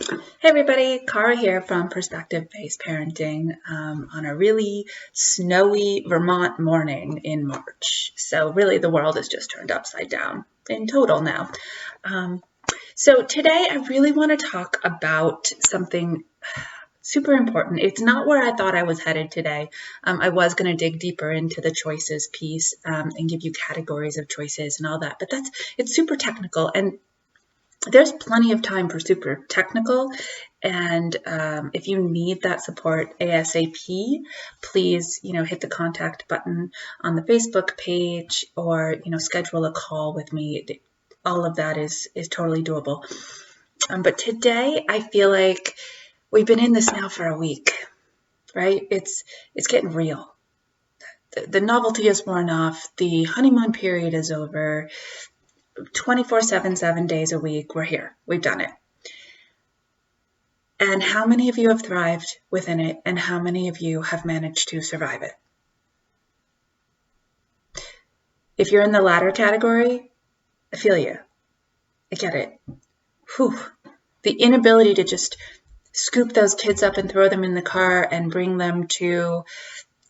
Hey everybody, Cara here from Perspective-Based Parenting on a really snowy Vermont morning in March. So really the world is just turned upside down in total now. So today I really want to talk about something super important. It's not where I thought I was headed today. I was going to dig deeper into the choices piece and give you categories of choices and all that, but it's super technical, and there's plenty of time for super technical. And if you need that support ASAP, please, hit the contact button on the Facebook page, or, schedule a call with me. All of that is totally doable. But today I feel like we've been in this now for a week, right? It's getting real. The novelty is worn off. The honeymoon period is over. 24/7, 7 days a week, we're here. We've done it. And how many of you have thrived within it, and how many of you have managed to survive it? If you're in the latter category, I feel you. I get it. Whew. The inability to just scoop those kids up and throw them in the car and bring them to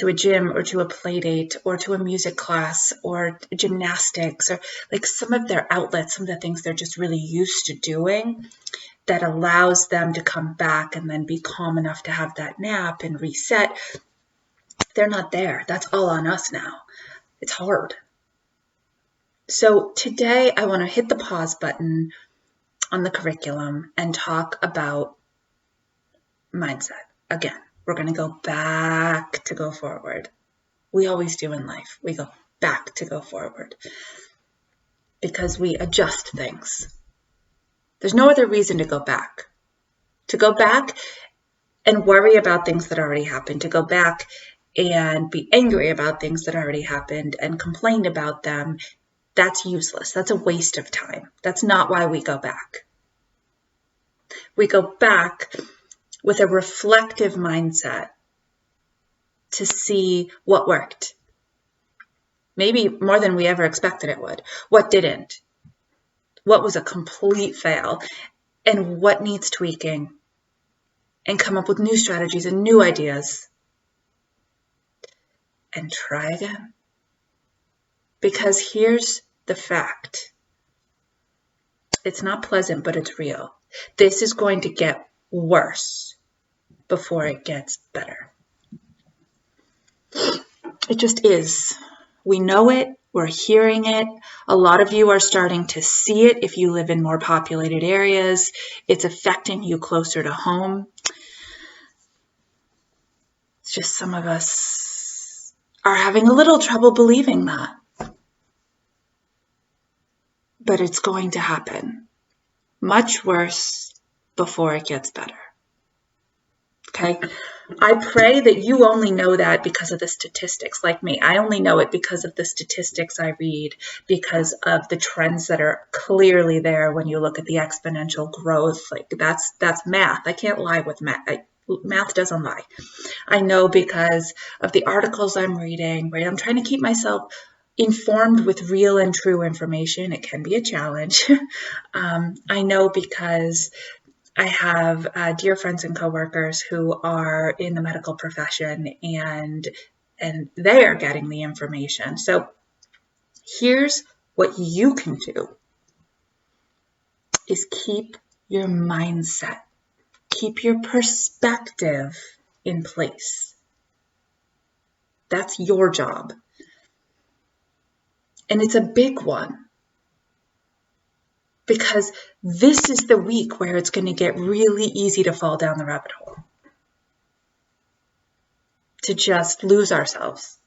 a gym or to a play date or to a music class or gymnastics, or like some of their outlets, some of the things they're just really used to doing, that allows them to come back and then be calm enough to have that nap and reset. They're not there. That's all on us now. It's hard. So today I want to hit the pause button on the curriculum and talk about mindset. Again, we're going to go back to go forward. We always do in life. We go back to go forward because we adjust things. There's no other reason to go back. To go back and worry about things that already happened, to go back and be angry about things that already happened and complain about them, that's useless. That's a waste of time. That's not why we go back. We go back with a reflective mindset to see what worked. Maybe more than we ever expected it would. What didn't? What was a complete fail? And what needs tweaking? And come up with new strategies and new ideas. And try again. Because here's the fact. It's not pleasant, but it's real. This is going to get worse before it gets better. It just is. We know it. We're hearing it. A lot of you are starting to see it if you live in more populated areas. It's affecting you closer to home. It's just some of us are having a little trouble believing that. But it's going to happen. Much worse before it gets better. Okay? I pray that you only know that because of the statistics, like me. I only know it because of the statistics I read, because of the trends that are clearly there when you look at the exponential growth. Like that's math. I can't lie with math. Math doesn't lie. I know because of the articles I'm reading, right? I'm trying to keep myself informed with real and true information. It can be a challenge. I know because I have dear friends and coworkers who are in the medical profession, and they are getting the information. So here's what you can do is keep your mindset, keep your perspective in place. That's your job. And it's a big one. Because this is the week where it's going to get really easy to fall down the rabbit hole. To just lose ourselves.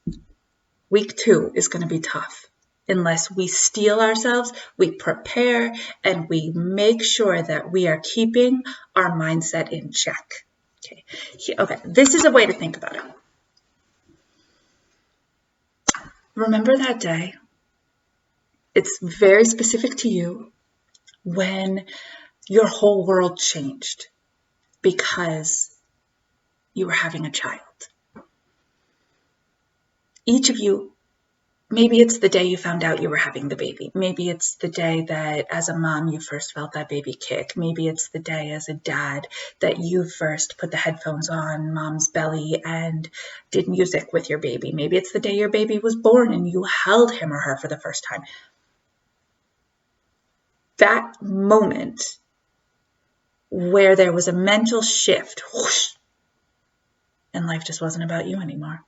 Week 2 is going to be tough. Unless we steel ourselves, we prepare, and we make sure that we are keeping our mindset in check. Okay, this is a way to think about it. Remember that day. It's very specific to you. When your whole world changed because you were having a child. Each of you Maybe it's the day you found out you were having the baby. Maybe it's the day that as a mom you first felt that baby kick. Maybe it's the day as a dad that you first put the headphones on mom's belly and did music with your baby. Maybe it's the day your baby was born and you held him or her for the first time. That moment where there was a mental shift, whoosh, and life just wasn't about you anymore.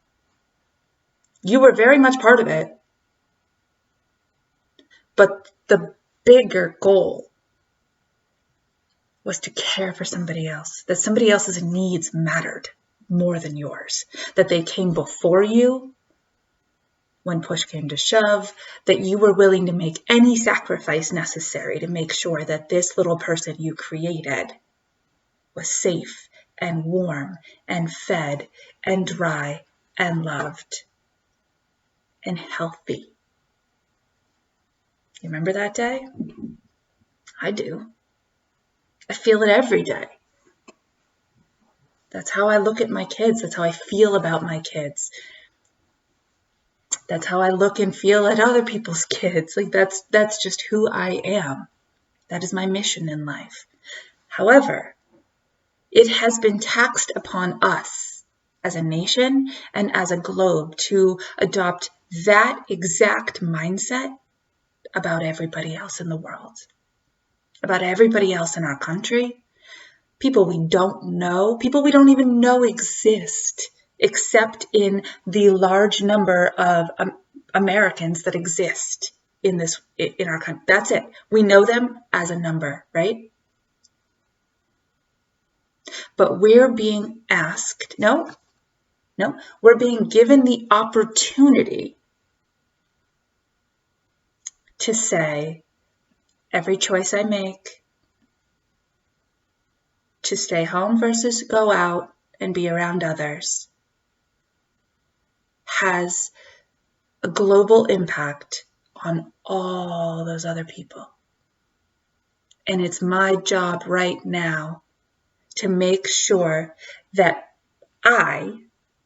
You were very much part of it. But the bigger goal was to care for somebody else, that somebody else's needs mattered more than yours, that they came before you when push came to shove, that you were willing to make any sacrifice necessary to make sure that this little person you created was safe and warm and fed and dry and loved and healthy. You remember that day? I do. I feel it every day. That's how I look at my kids. That's how I feel about my kids. That's how I look and feel at other people's kids. Like that's just who I am. That is my mission in life. However, it has been taxed upon us as a nation and as a globe to adopt that exact mindset about everybody else in the world, about everybody else in our country, people we don't know, people we don't even know exist, except in the large number of Americans that exist in our country. That's it. We know them as a number, right? But we're being asked, no, we're being given the opportunity to say, every choice I make to stay home versus go out and be around others has a global impact on all those other people. And it's my job right now to make sure that I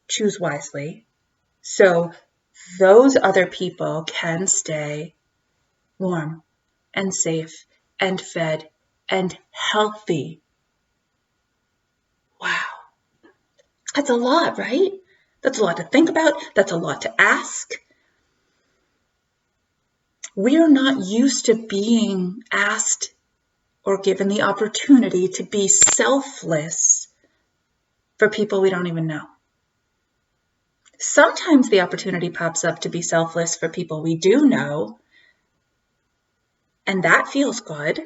choose wisely so those other people can stay warm and safe and fed and healthy. Wow. That's a lot, right? That's a lot to think about. That's a lot to ask. We are not used to being asked or given the opportunity to be selfless for people we don't even know. Sometimes the opportunity pops up to be selfless for people we do know, and that feels good.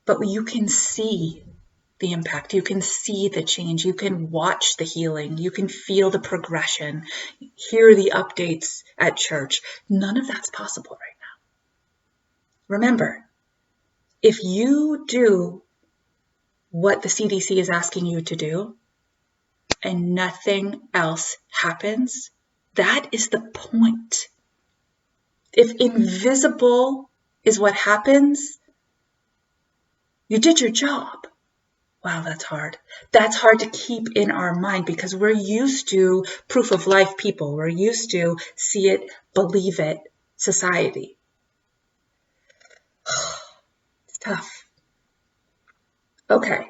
But you can see the impact. You can see the change. You can watch the healing. You can feel the progression, hear the updates at church. None of that's possible right now. Remember, if you do what the CDC is asking you to do and nothing else happens, that is the point. If invisible is what happens, you did your job. Wow, that's hard. That's hard to keep in our mind because we're used to proof of life people. We're used to see it, believe it, society. It's tough. Okay.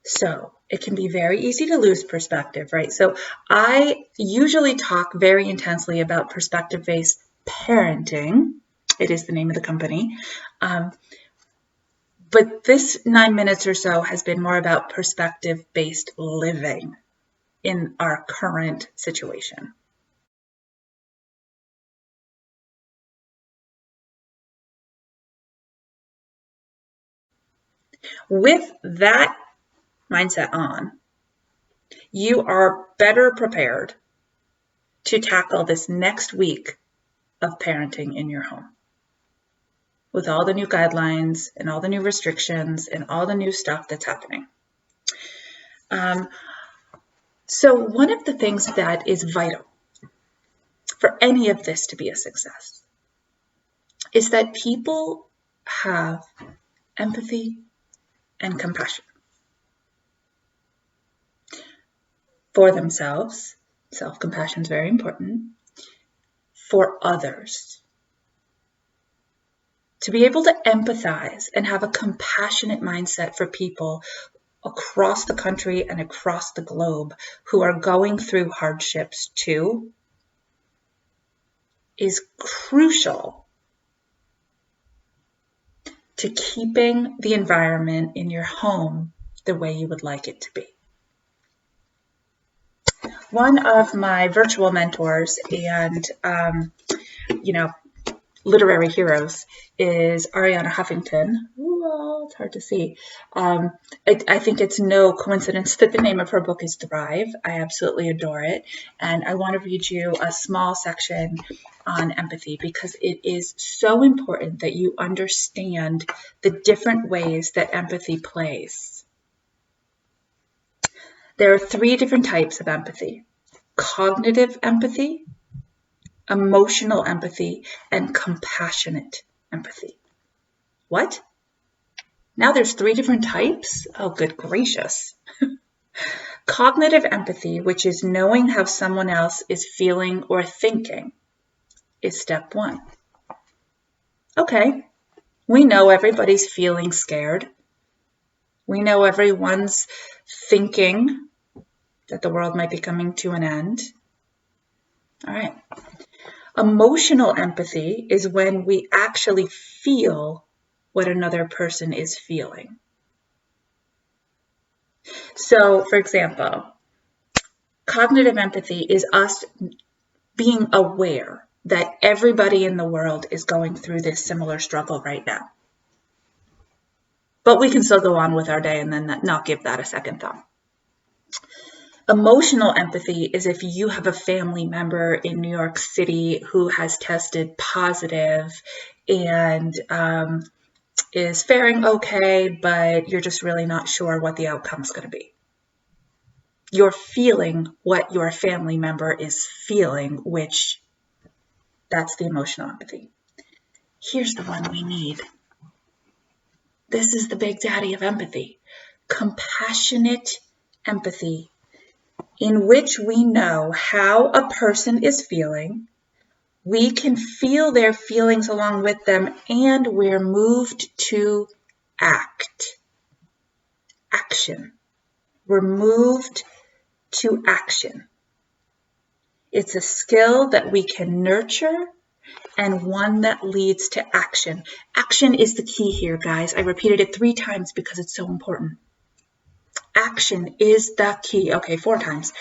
So it can be very easy to lose perspective, right? So I usually talk very intensely about perspective-based parenting. It is the name of the company. But this 9 minutes or so has been more about perspective-based living in our current situation. With that mindset on, you are better prepared to tackle this next week of parenting in your home with all the new guidelines and all the new restrictions and all the new stuff that's happening. So one of the things that is vital for any of this to be a success is that people have empathy and compassion for themselves. Self-compassion is very important. for others. To be able to empathize and have a compassionate mindset for people across the country and across the globe who are going through hardships too is crucial to keeping the environment in your home the way you would like it to be. One of my virtual mentors and, literary heroes is Arianna Huffington. Ooh, it's hard to see. I think it's no coincidence that the name of her book is Thrive. I absolutely adore it. And I want to read you a small section on empathy because it is so important that you understand the different ways that empathy plays. There are 3 different types of empathy: cognitive empathy, emotional empathy, and compassionate empathy. What? Now there's 3 different types? Oh, good gracious. Cognitive empathy, which is knowing how someone else is feeling or thinking, is step 1. Okay, we know everybody's feeling scared. We know everyone's thinking that the world might be coming to an end. All right. Emotional empathy is when we actually feel what another person is feeling. So, for example, cognitive empathy is us being aware that everybody in the world is going through this similar struggle right now. But we can still go on with our day and then not give that a second thought. Emotional empathy is if you have a family member in New York City who has tested positive and is faring okay, but you're just really not sure what the outcome is going to be. You're feeling what your family member is feeling, which that's the emotional empathy. Here's the one we need. This is the big daddy of empathy. Compassionate empathy, in which we know how a person is feeling, we can feel their feelings along with them, and we're moved to act. Action. We're moved to action. It's a skill that we can nurture and one that leads to action. Action is the key here, guys. I repeated it 3 times because it's so important. Action is the key. Okay, 4 times.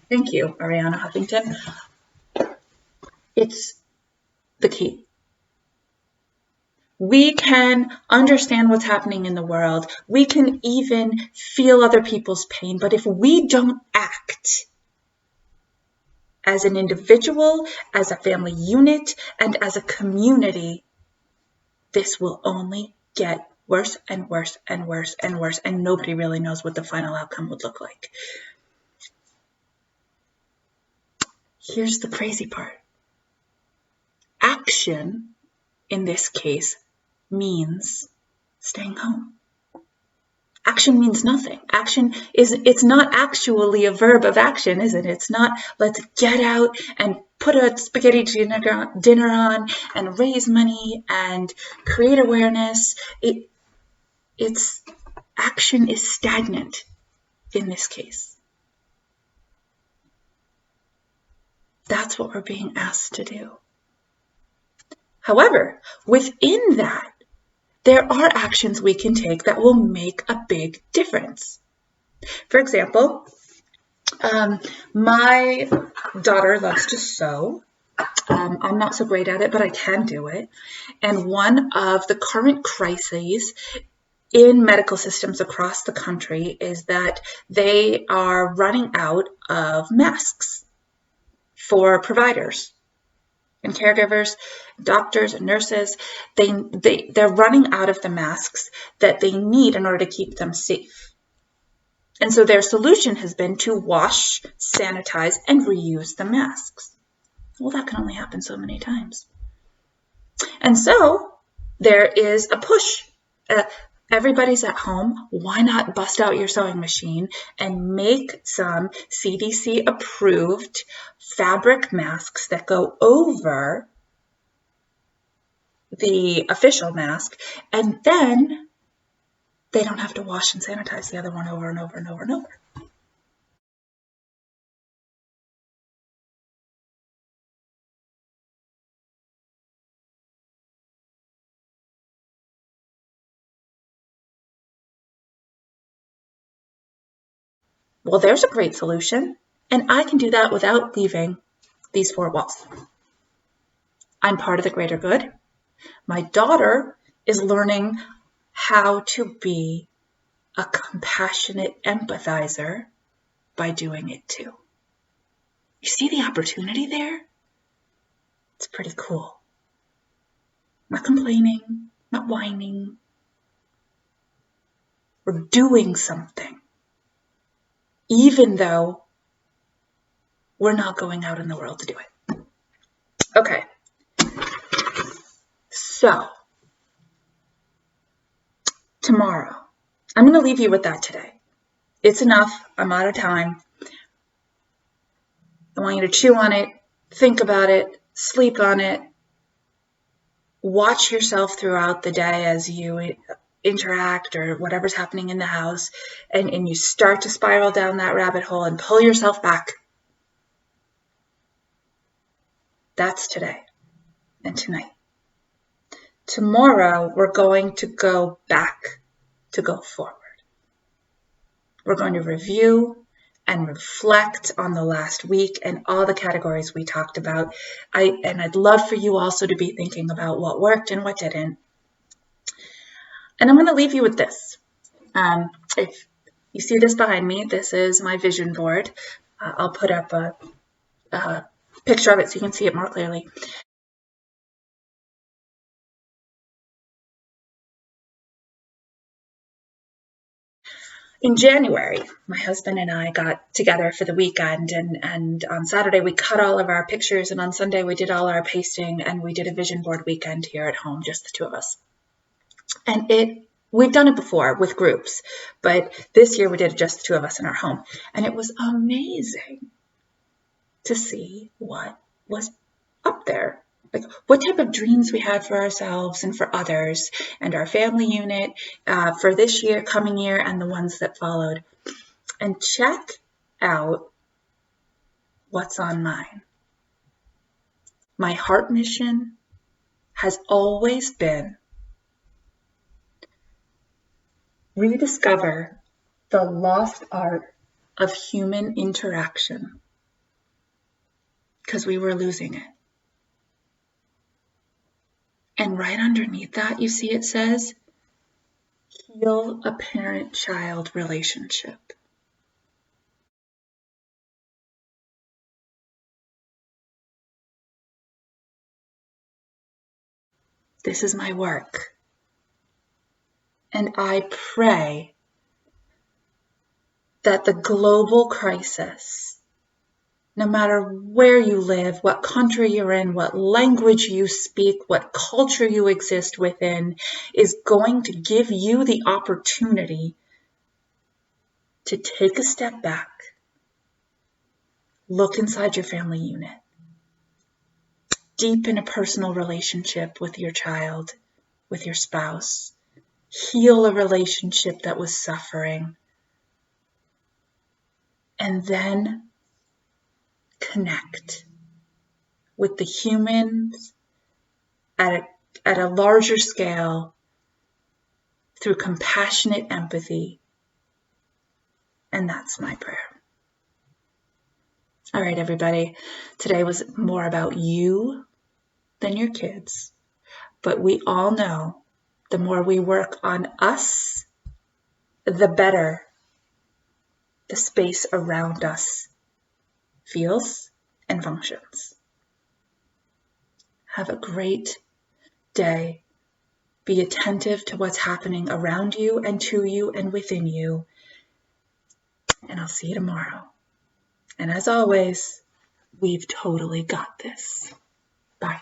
Thank you, Arianna Huffington. It's the key. We can understand what's happening in the world. We can even feel other people's pain. But if we don't act as an individual, as a family unit, and as a community, this will only get worse and worse and worse and worse, and nobody really knows what the final outcome would look like. Here's the crazy part. Action, in this case, means staying home. Action means nothing. Action it's not actually a verb of action, is it? It's not let's get out and put a spaghetti dinner on and raise money and create awareness. It's action is stagnant in this case. That's what we're being asked to do. However, within that, there are actions we can take that will make a big difference. For example, my daughter loves to sew. I'm not so great at it, but I can do it. And one of the current crises in medical systems across the country is that they are running out of masks for providers and caregivers, doctors and nurses. They're running out of the masks that they need in order to keep them safe. And so their solution has been to wash, sanitize, and reuse the masks. Well, that can only happen so many times. And so there is a push, Everybody's at home. Why not bust out your sewing machine and make some CDC approved fabric masks that go over the official mask, and then they don't have to wash and sanitize the other one over and over and over and over. Well, there's a great solution, and I can do that without leaving these four walls. I'm part of the greater good. My daughter is learning how to be a compassionate empathizer by doing it too. You see the opportunity there? It's pretty cool. Not complaining, not whining. We're doing something, even though we're not going out in the world to do it. Okay. So, tomorrow, I'm going to leave you with that today. It's enough. I'm out of time. I want you to chew on it, think about it, sleep on it, watch yourself throughout the day as you interact or whatever's happening in the house, and you start to spiral down that rabbit hole and pull yourself back. That's today and tonight. Tomorrow, we're going to go back to go forward. We're going to review and reflect on the last week and all the categories we talked about. I'd love for you also to be thinking about what worked and what didn't. And I'm going to leave you with this. If you see this behind me, this is my vision board. I'll put up a picture of it so you can see it more clearly. In January, my husband and I got together for the weekend, and on Saturday we cut all of our pictures, and on Sunday we did all our pasting, and we did a vision board weekend here at home, just the two of us. And we've done it before with groups, but this year we did just the two of us in our home, and it was amazing to see what was up there. Like what type of dreams we had for ourselves and for others and our family unit for this year, coming year, and the ones that followed. And check out what's on mine. My heart mission has always been rediscover the lost art of human interaction because we were losing it. And right underneath that, you see it says, heal a parent-child relationship. This is my work. And I pray that the global crisis, no matter where you live, what country you're in, what language you speak, what culture you exist within, is going to give you the opportunity to take a step back, look inside your family unit, deepen a personal relationship with your child, with your spouse, heal a relationship that was suffering, and then connect with the humans at a larger scale through compassionate empathy. And that's my prayer. All right, everybody. Today was more about you than your kids. But we all know the more we work on us, the better the space around us feels and functions. Have a great day. Be attentive to what's happening around you and to you and within you. And I'll see you tomorrow. And as always, we've totally got this. Bye.